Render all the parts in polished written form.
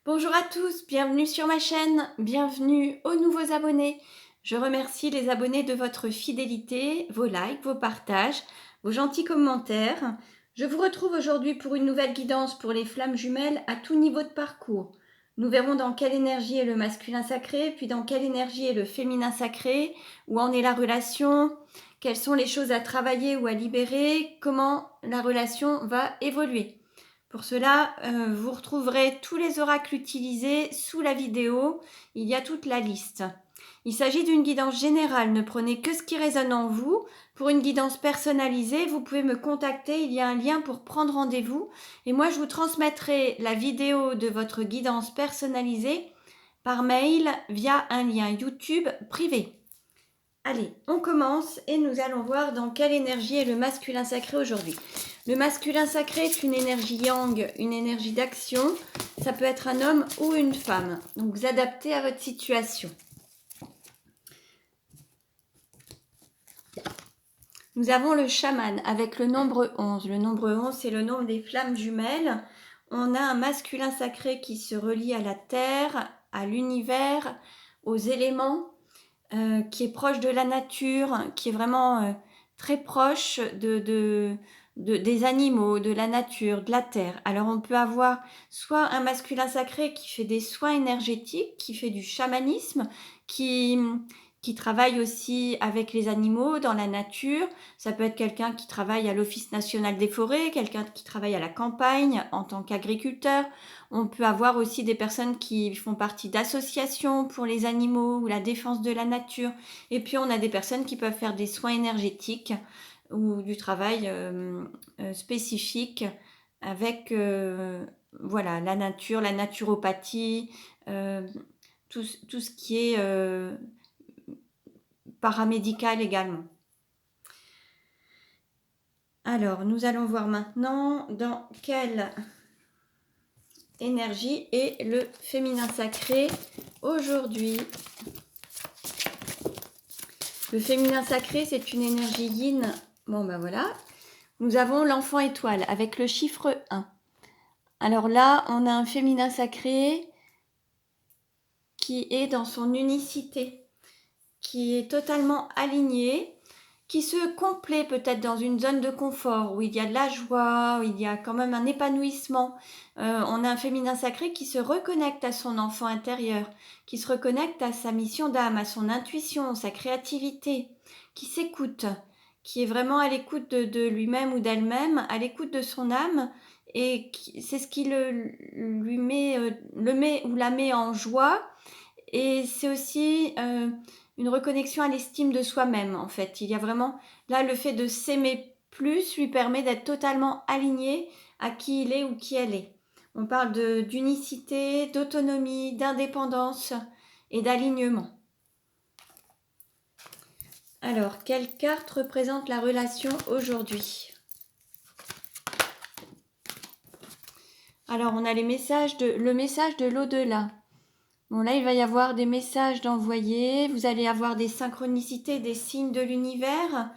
Bonjour à tous, bienvenue sur ma chaîne, bienvenue aux nouveaux abonnés. Je remercie les abonnés de votre fidélité, vos likes, vos partages, vos gentils commentaires. Je vous retrouve aujourd'hui pour une nouvelle guidance pour les flammes jumelles à tout niveau de parcours. Nous verrons dans quelle énergie est le masculin sacré, puis dans quelle énergie est le féminin sacré, où en est la relation, quelles sont les choses à travailler ou à libérer, comment la relation va évoluer. Pour cela, vous retrouverez tous les oracles utilisés sous la vidéo. Il y a toute la liste. Il s'agit d'une guidance générale. Ne prenez que ce qui résonne en vous. Pour une guidance personnalisée, vous pouvez me contacter. Il y a un lien pour prendre rendez-vous. Et moi, je vous transmettrai la vidéo de votre guidance personnalisée par mail via un lien YouTube privé. Allez, on commence et nous allons voir dans quelle énergie est le masculin sacré aujourd'hui. Le masculin sacré est une énergie yang, une énergie d'action. Ça peut être un homme ou une femme. Donc vous adaptez à votre situation. Nous avons le chaman avec le nombre 11. Le nombre 11, c'est le nombre des flammes jumelles. On a un masculin sacré qui se relie à la terre, à l'univers, aux éléments. Qui est proche de la nature, qui est vraiment très proche des animaux, de la nature, de la terre. Alors on peut avoir soit un masculin sacré qui fait des soins énergétiques, qui fait du chamanisme, qui travaille aussi avec les animaux dans la nature. Ça peut être quelqu'un qui travaille à l'Office national des forêts, quelqu'un qui travaille à la campagne en tant qu'agriculteur. On peut avoir aussi des personnes qui font partie d'associations pour les animaux ou la défense de la nature. Et puis on a des personnes qui peuvent faire des soins énergétiques ou du travail spécifique avec voilà, la nature, la naturopathie, euh, tout ce qui est paramédical également. Alors, nous allons voir maintenant dans quelle énergie est le féminin sacré aujourd'hui. Le féminin sacré, c'est une énergie yin. Bon, ben voilà. Nous avons l'enfant étoile avec le chiffre 1. Alors là, on a un féminin sacré qui est dans son unicité, qui est totalement aligné, qui se complaît peut-être dans une zone de confort où il y a de la joie, où il y a quand même un épanouissement. On a un féminin sacré qui se reconnecte à son enfant intérieur, qui se reconnecte à sa mission d'âme, à son intuition, sa créativité, qui s'écoute, qui est vraiment à l'écoute de lui-même ou d'elle-même, à l'écoute de son âme, et c'est ce qui lui met, le met ou la met en joie. Et c'est aussi une reconnexion à l'estime de soi-même, en fait. Il y a vraiment, là, le fait de s'aimer plus lui permet d'être totalement aligné à qui il est ou qui elle est. On parle d'unicité, d'autonomie, d'indépendance et d'alignement. Alors, quelle carte représente la relation aujourd'hui? Alors, on a le message de l'au-delà. Bon, là, il va y avoir des messages d'envoyer. Vous allez avoir des synchronicités, des signes de l'univers.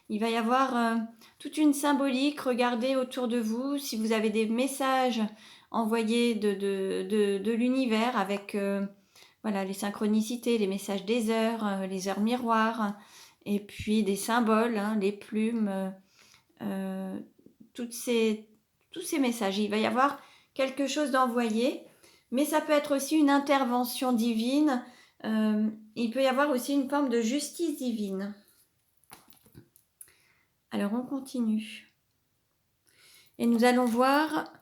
Il va y avoir toute une symbolique. Regardez autour de vous si vous avez des messages envoyés de l'univers avec voilà, les synchronicités, les messages des heures, les heures miroirs, et puis des symboles, hein, les plumes, euh, tous ces messages. Il va y avoir quelque chose d'envoyé, mais ça peut être aussi une intervention divine. Il peut y avoir aussi une forme de justice divine. Alors on continue. Et nous allons voir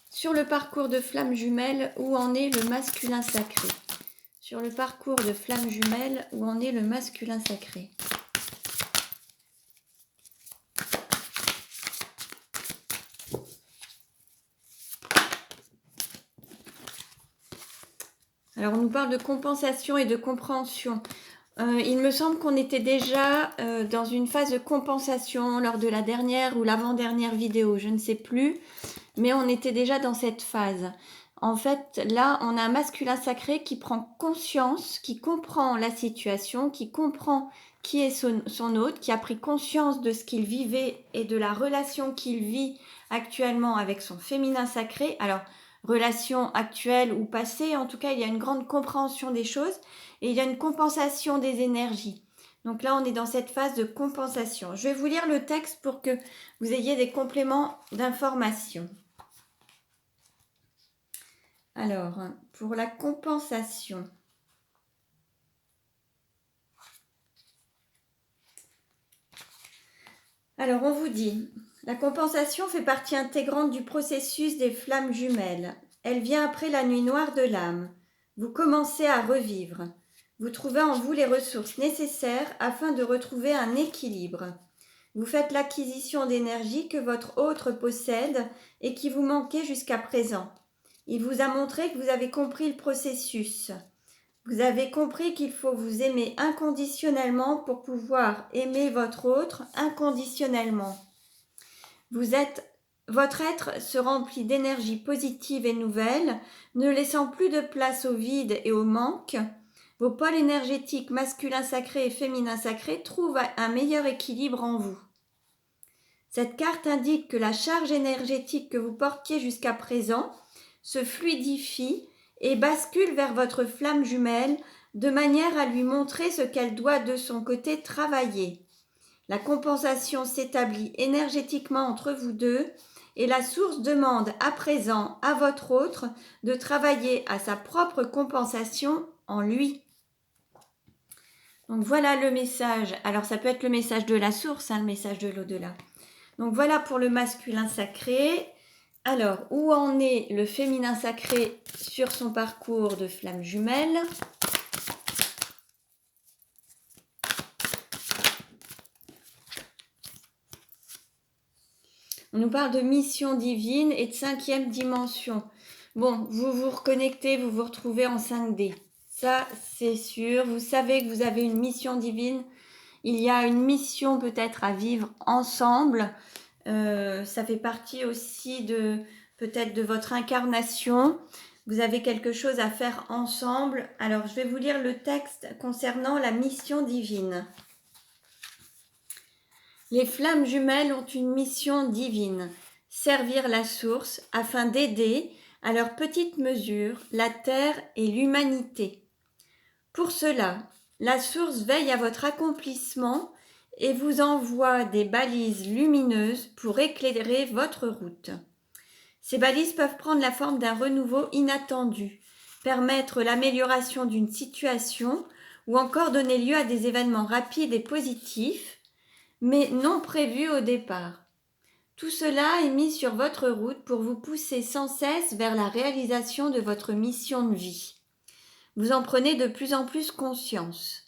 sur le parcours de flammes jumelles où en est le masculin sacré. Sur le parcours de flammes jumelles où en est le masculin sacré. Alors on nous parle de compensation et de compréhension. Il me semble qu'on était déjà dans une phase de compensation lors de la dernière ou l'avant-dernière vidéo, je ne sais plus, mais on était déjà dans cette phase. En fait, là, on a un masculin sacré qui prend conscience, qui comprend la situation, qui comprend qui est son hôte, qui a pris conscience de ce qu'il vivait et de la relation qu'il vit actuellement avec son féminin sacré. Alors, relation actuelle ou passée. En tout cas, il y a une grande compréhension des choses et il y a une compensation des énergies. Donc là, on est dans cette phase de compensation. Je vais vous lire le texte pour que vous ayez des compléments d'information. Alors, pour la compensation. Alors, on vous dit, la compensation fait partie intégrante du processus des flammes jumelles. Elle vient après la nuit noire de l'âme. Vous commencez à revivre. Vous trouvez en vous les ressources nécessaires afin de retrouver un équilibre. Vous faites l'acquisition d'énergie que votre autre possède et qui vous manquait jusqu'à présent. Il vous a montré que vous avez compris le processus. Vous avez compris qu'il faut vous aimer inconditionnellement pour pouvoir aimer votre autre inconditionnellement. Votre être se remplit d'énergie positive et nouvelle, ne laissant plus de place au vide et au manque. Vos pôles énergétiques masculin sacré et féminin sacré trouvent un meilleur équilibre en vous. Cette carte indique que la charge énergétique que vous portiez jusqu'à présent se fluidifie et bascule vers votre flamme jumelle de manière à lui montrer ce qu'elle doit de son côté travailler. La compensation s'établit énergétiquement entre vous deux et la source demande à présent à votre autre de travailler à sa propre compensation en lui. Donc voilà le message. Alors ça peut être le message de la source, le message de l'au-delà. Donc voilà pour le masculin sacré. Alors, où en est le féminin sacré sur son parcours de flamme jumelle? On nous parle de mission divine et de 5e dimension. Bon, vous vous reconnectez, vous vous retrouvez en 5D. Ça, c'est sûr. Vous savez que vous avez une mission divine. Il y a une mission peut-être à vivre ensemble. Ça fait partie aussi peut-être de votre incarnation. Vous avez quelque chose à faire ensemble. Alors, je vais vous lire le texte concernant la mission divine. Les flammes jumelles ont une mission divine, servir la source afin d'aider, à leur petite mesure, la terre et l'humanité. Pour cela, la source veille à votre accomplissement et vous envoie des balises lumineuses pour éclairer votre route. Ces balises peuvent prendre la forme d'un renouveau inattendu, permettre l'amélioration d'une situation ou encore donner lieu à des événements rapides et positifs, mais non prévus au départ. Tout cela est mis sur votre route pour vous pousser sans cesse vers la réalisation de votre mission de vie. Vous en prenez de plus en plus conscience.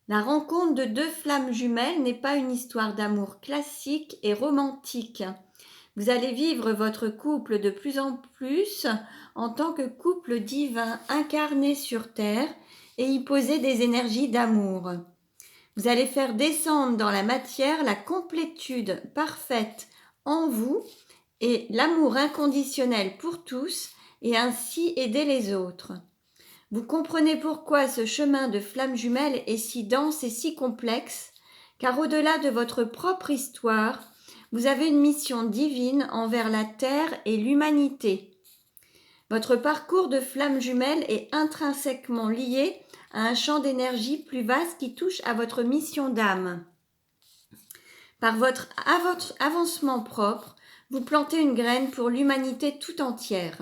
La rencontre de deux flammes jumelles n'est pas une histoire d'amour classique et romantique. Vous allez vivre votre couple de plus en plus en tant que couple divin incarné sur Terre et y poser des énergies d'amour. Vous allez faire descendre dans la matière la complétude parfaite en vous et l'amour inconditionnel pour tous et ainsi aider les autres. Vous comprenez pourquoi ce chemin de flamme jumelle est si dense et si complexe, car au-delà de votre propre histoire, vous avez une mission divine envers la Terre et l'humanité. Votre parcours de flamme jumelle est intrinsèquement lié à un champ d'énergie plus vaste qui touche à votre mission d'âme. Par votre avancement propre, vous plantez une graine pour l'humanité tout entière.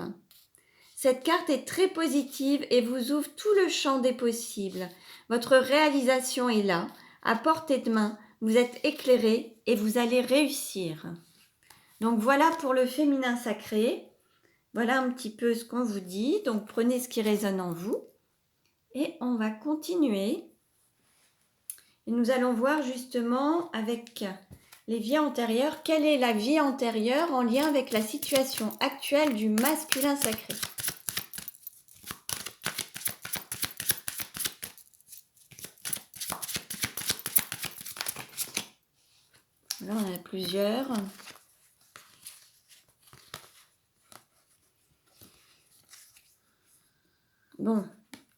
Cette carte est très positive et vous ouvre tout le champ des possibles. Votre réalisation est là, à portée de main, vous êtes éclairé et vous allez réussir. Donc voilà pour le féminin sacré. Voilà un petit peu ce qu'on vous dit. Donc prenez ce qui résonne en vous. Et on va continuer. Et nous allons voir justement avec les vies antérieures, quelle est la vie antérieure en lien avec la situation actuelle du masculin sacré. Là, on en a plusieurs. Bon,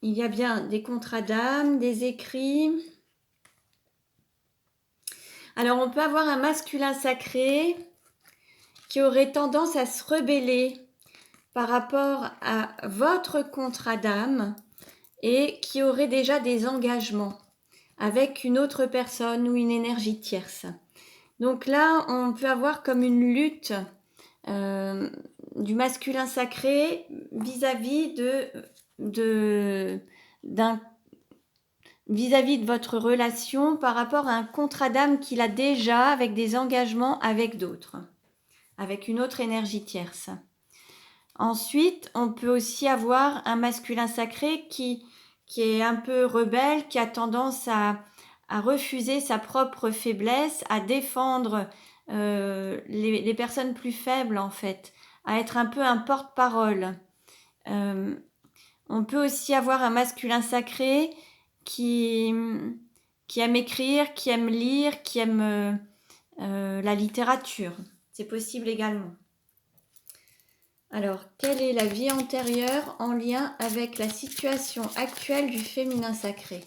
il y a bien des contrats d'âme, des écrits. Alors, on peut avoir un masculin sacré qui aurait tendance à se rebeller par rapport à votre contrat d'âme et qui aurait déjà des engagements avec une autre personne ou une énergie tierce. Donc là, on peut avoir comme une lutte du masculin sacré vis-à-vis vis-à-vis de votre relation par rapport à un contrat d'âme qu'il a déjà avec des engagements avec d'autres, avec une autre énergie tierce. Ensuite, on peut aussi avoir un masculin sacré qui est un peu rebelle, qui a tendance à refuser sa propre faiblesse, à défendre les personnes plus faibles en fait, à être un peu un porte-parole. On peut aussi avoir un masculin sacré qui aime écrire, qui aime lire, qui aime la littérature. C'est possible également. Alors, quelle est la vie antérieure en lien avec la situation actuelle du féminin sacré?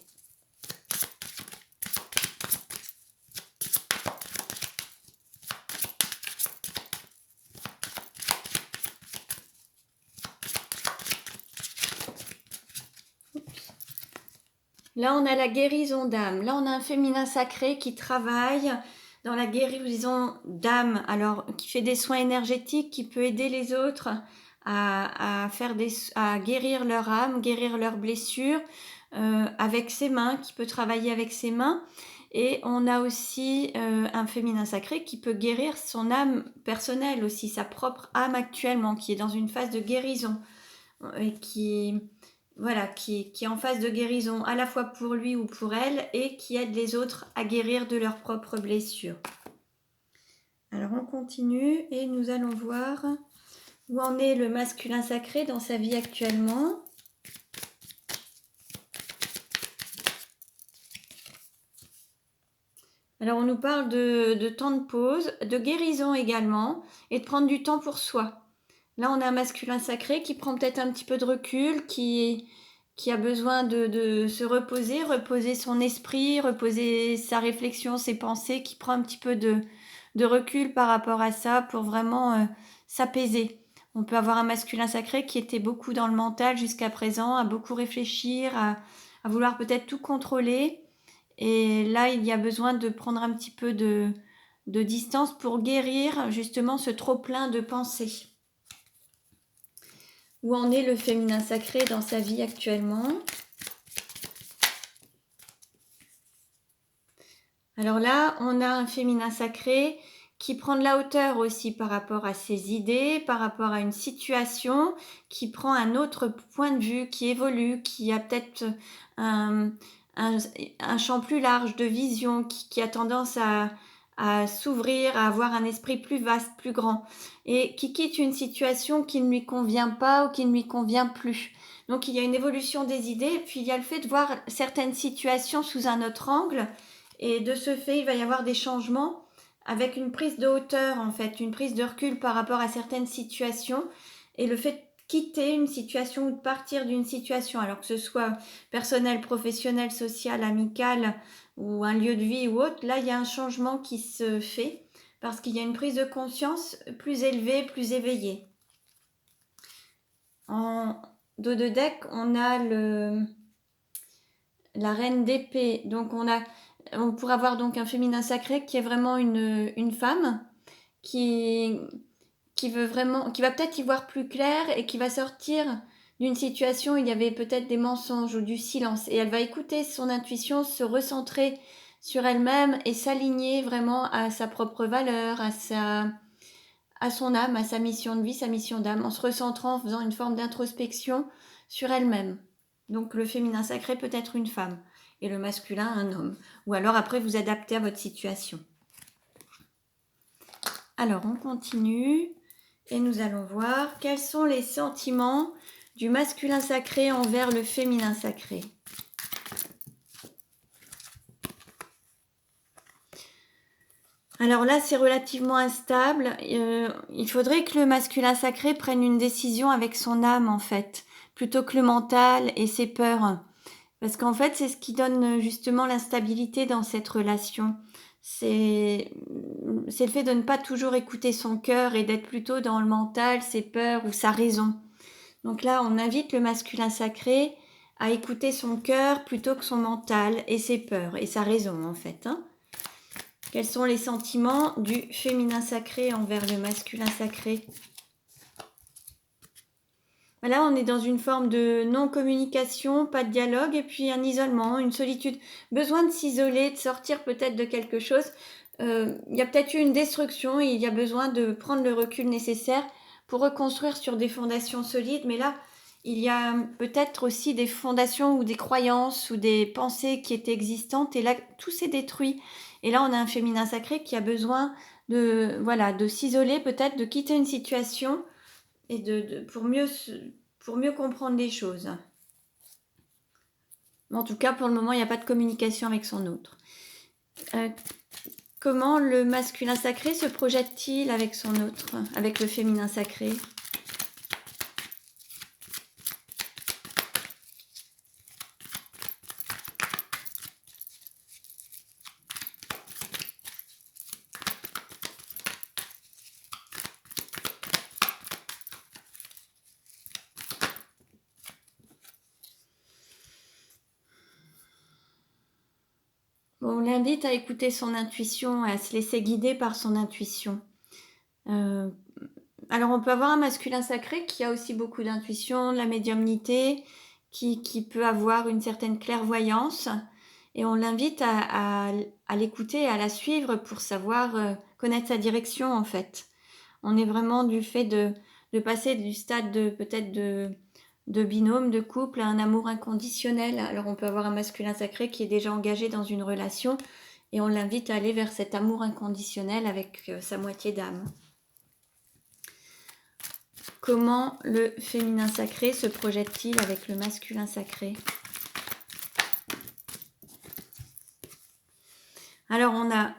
Là, on a la guérison d'âme. Là, on a un féminin sacré qui travaille dans la guérison d'âme, alors qui fait des soins énergétiques, qui peut aider les autres à guérir leur âme, guérir leurs blessures avec ses mains, qui peut travailler avec ses mains. Et on a aussi un féminin sacré qui peut guérir son âme personnelle aussi, sa propre âme actuellement, qui est dans une phase de guérison et qui est en phase de guérison à la fois pour lui ou pour elle et qui aide les autres à guérir de leurs propres blessures. Alors on continue et nous allons voir où en est le masculin sacré dans sa vie actuellement. Alors on nous parle de temps de pause, de guérison également et de prendre du temps pour soi. Là, on a un masculin sacré qui prend peut-être un petit peu de recul, qui a besoin de se reposer son esprit, reposer sa réflexion, ses pensées, qui prend un petit peu de recul par rapport à ça pour vraiment s'apaiser. On peut avoir un masculin sacré qui était beaucoup dans le mental jusqu'à présent, à beaucoup réfléchir, à vouloir peut-être tout contrôler. Et là, il y a besoin de prendre un petit peu de distance pour guérir justement ce trop-plein de pensées. Où en est le féminin sacré dans sa vie actuellement? Alors là, on a un féminin sacré qui prend de la hauteur aussi par rapport à ses idées, par rapport à une situation, qui prend un autre point de vue, qui évolue, qui a peut-être un champ plus large de vision, qui a tendance à s'ouvrir, à avoir un esprit plus vaste, plus grand, et qui quitte une situation qui ne lui convient pas ou qui ne lui convient plus. Donc il y a une évolution des idées, puis il y a le fait de voir certaines situations sous un autre angle, et de ce fait, il va y avoir des changements avec une prise de hauteur, en fait, une prise de recul par rapport à certaines situations, et le fait de quitter une situation ou de partir d'une situation, alors que ce soit personnel, professionnel, social, amical, ou un lieu de vie ou autre, là il y a un changement qui se fait parce qu'il y a une prise de conscience plus élevée, plus éveillée. En dos de deck, on a la reine d'épée. Donc on pourrait avoir donc un féminin sacré qui est vraiment une femme qui veut vraiment, qui va peut-être y voir plus clair et qui va sortir d'une situation où il y avait peut-être des mensonges ou du silence, et elle va écouter son intuition, se recentrer sur elle-même et s'aligner vraiment à sa propre valeur, à son âme, à sa mission de vie, sa mission d'âme, en se recentrant, en faisant une forme d'introspection sur elle-même. Donc le féminin sacré peut être une femme et le masculin un homme, ou alors après vous adaptez à votre situation. Alors on continue et nous allons voir quels sont les sentiments du masculin sacré envers le féminin sacré. Alors là, c'est relativement instable. Il faudrait que le masculin sacré prenne une décision avec son âme, en fait, plutôt que le mental et ses peurs. Parce qu'en fait, c'est ce qui donne justement l'instabilité dans cette relation. c'est le fait de ne pas toujours écouter son cœur et d'être plutôt dans le mental, ses peurs ou sa raison. Donc là, on invite le masculin sacré à écouter son cœur plutôt que son mental et ses peurs et sa raison en fait. Hein. Quels sont les sentiments du féminin sacré envers le masculin sacré? Là, on est dans une forme de non-communication, pas de dialogue, et puis un isolement, une solitude. Besoin de s'isoler, de sortir peut-être de quelque chose. Il y a peut-être eu une destruction et il y a besoin de prendre le recul nécessaire pour reconstruire sur des fondations solides. Mais là, il y a peut-être aussi des fondations ou des croyances ou des pensées qui étaient existantes. Et là, tout s'est détruit. Et là, on a un féminin sacré qui a besoin de s'isoler, peut-être de quitter une situation et pour mieux comprendre les choses. En tout cas, pour le moment, il n'y a pas de communication avec son autre. Comment le masculin sacré se projette-t-il avec son autre, avec le féminin sacré? On l'invite à écouter son intuition, à se laisser guider par son intuition. Alors on peut avoir un masculin sacré qui a aussi beaucoup d'intuition, de la médiumnité, qui peut avoir une certaine clairvoyance. Et on l'invite à l'écouter, à la suivre pour savoir connaître sa direction en fait. On est vraiment du fait de passer du stade peut-être de binôme, de couple, à un amour inconditionnel. Alors on peut avoir un masculin sacré qui est déjà engagé dans une relation et on l'invite à aller vers cet amour inconditionnel avec sa moitié d'âme. Comment le féminin sacré se projette-t-il avec le masculin sacré? Alors on a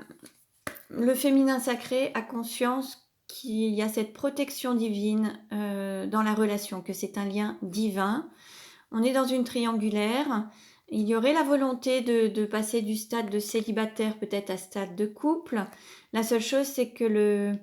le féminin sacré a conscience qu'il y a cette protection divine dans la relation, que c'est un lien divin. On est dans une triangulaire. Il y aurait la volonté de passer du stade de célibataire peut-être à stade de couple. La seule chose, c'est que le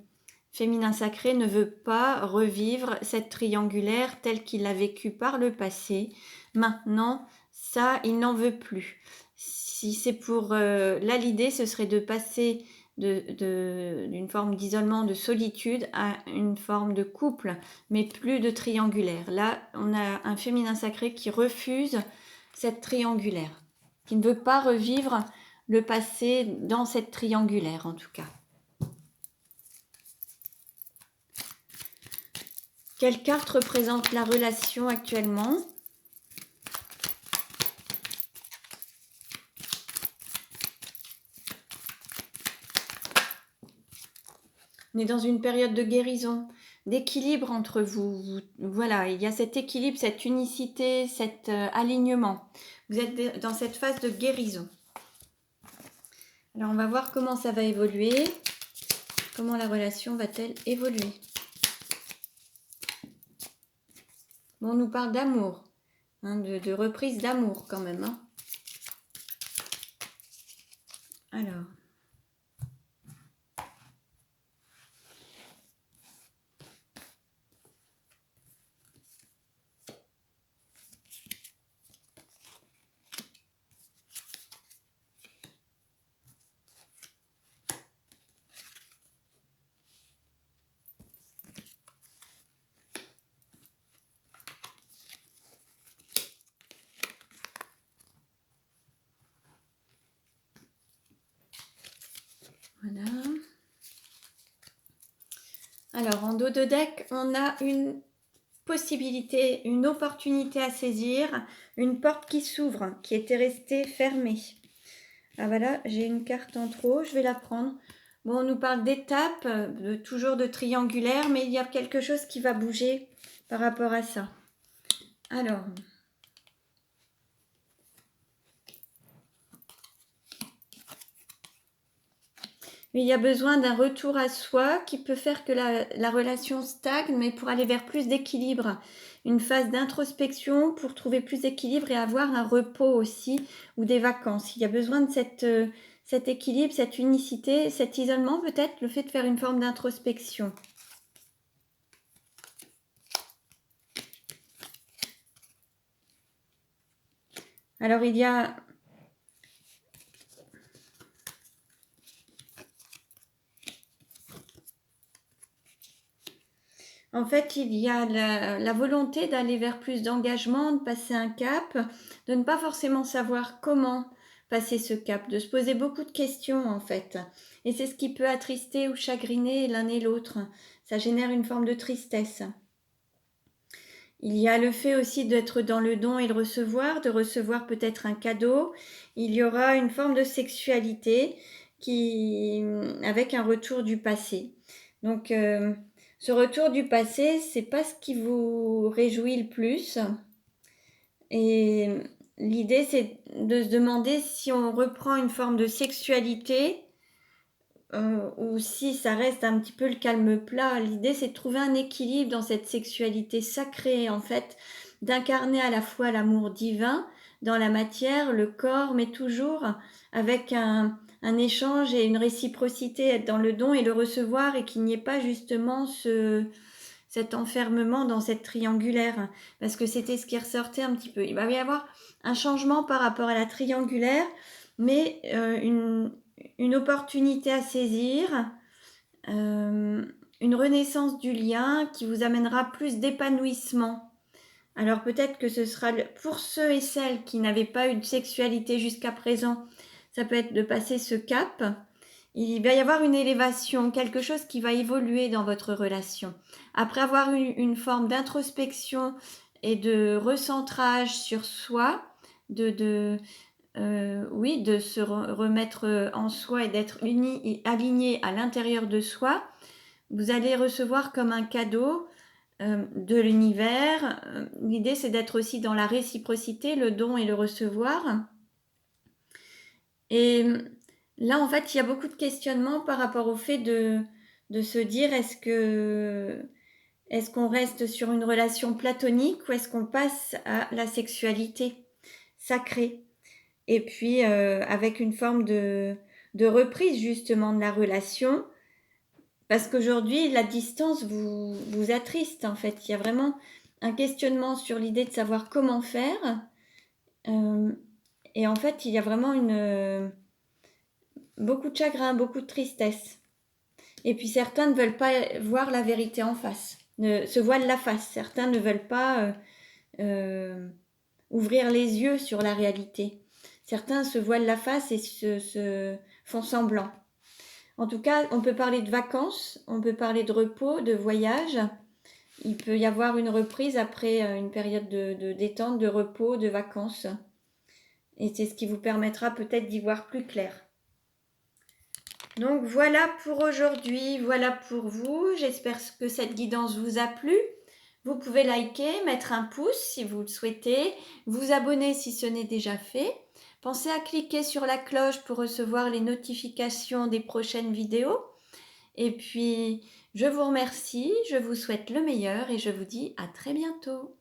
féminin sacré ne veut pas revivre cette triangulaire telle qu'il l'a vécue par le passé. Maintenant, ça, il n'en veut plus. Si c'est pour... là, l'idée, ce serait de passer d'une forme d'isolement, de solitude à une forme de couple, mais plus de triangulaire. Là, on a un féminin sacré qui refuse cette triangulaire, qui ne veut pas revivre le passé dans cette triangulaire en tout cas. Quelle carte représente la relation actuellement ? On est dans une période de guérison, d'équilibre entre vous. Voilà, il y a cet équilibre, cette unicité, cet alignement. Vous êtes dans cette phase de guérison. Alors, on va voir comment ça va évoluer. Comment la relation va-t-elle évoluer? Bon, on nous parle d'amour, hein, de reprise d'amour quand même. Hein. Alors... Voilà. Alors, en dos de deck, on a une possibilité, une opportunité à saisir, une porte qui s'ouvre, qui était restée fermée. Ah voilà, j'ai une carte en trop, je vais la prendre. Bon, on nous parle d'étapes, toujours de triangulaire, mais il y a quelque chose qui va bouger par rapport à ça. Alors... Mais il y a besoin d'un retour à soi qui peut faire que la relation stagne, mais pour aller vers plus d'équilibre. Une phase d'introspection pour trouver plus d'équilibre et avoir un repos aussi ou des vacances. Il y a besoin de cet équilibre, cette unicité, cet isolement, peut-être le fait de faire une forme d'introspection. Alors il y a en fait, il y a la volonté d'aller vers plus d'engagement, de passer un cap, de ne pas forcément savoir comment passer ce cap, de se poser beaucoup de questions en fait. Et c'est ce qui peut attrister ou chagriner l'un et l'autre. Ça génère une forme de tristesse. Il y a le fait aussi d'être dans le don et le recevoir, de recevoir peut-être un cadeau. Il y aura une forme de sexualité avec un retour du passé. Donc, ce retour du passé, c'est pas ce qui vous réjouit le plus. Et l'idée, c'est de se demander si on reprend une forme de sexualité ou si ça reste un petit peu le calme plat. L'idée, c'est de trouver un équilibre dans cette sexualité sacrée, en fait, d'incarner à la fois l'amour divin dans la matière, le corps, mais toujours avec un échange et une réciprocité, être dans le don et le recevoir, et qu'il n'y ait pas justement cet enfermement dans cette triangulaire, parce que c'était ce qui ressortait un petit peu. Il va y avoir un changement par rapport à la triangulaire, mais une opportunité à saisir, une renaissance du lien qui vous amènera plus d'épanouissement. Alors peut-être que ce sera pour ceux et celles qui n'avaient pas eu de sexualité jusqu'à présent, ça peut être de passer ce cap. Il va y avoir une élévation, quelque chose qui va évoluer dans votre relation. Après avoir eu une forme d'introspection et de recentrage sur soi, de se remettre en soi et d'être uni et aligné à l'intérieur de soi, vous allez recevoir comme un cadeau de l'univers. L'idée, c'est d'être aussi dans la réciprocité, le don et le recevoir. Et là, en fait, il y a beaucoup de questionnements par rapport au fait de se dire est-ce qu'on reste sur une relation platonique ou est-ce qu'on passe à la sexualité sacrée? Et puis, avec une forme de reprise justement de la relation, parce qu'aujourd'hui, la distance vous attriste en fait. Il y a vraiment un questionnement sur l'idée de savoir comment faire. Et en fait, il y a vraiment beaucoup de chagrin, beaucoup de tristesse. Et puis certains ne veulent pas voir la vérité en face, se voilent la face. Certains ne veulent pas ouvrir les yeux sur la réalité. Certains se voilent la face et se font semblant. En tout cas, on peut parler de vacances, on peut parler de repos, de voyage. Il peut y avoir une reprise après une période de détente, de repos, de vacances. Et c'est ce qui vous permettra peut-être d'y voir plus clair. Donc voilà pour aujourd'hui, voilà pour vous. J'espère que cette guidance vous a plu. Vous pouvez liker, mettre un pouce si vous le souhaitez, vous abonner si ce n'est déjà fait. Pensez à cliquer sur la cloche pour recevoir les notifications des prochaines vidéos. Et puis, je vous remercie, je vous souhaite le meilleur et je vous dis à très bientôt.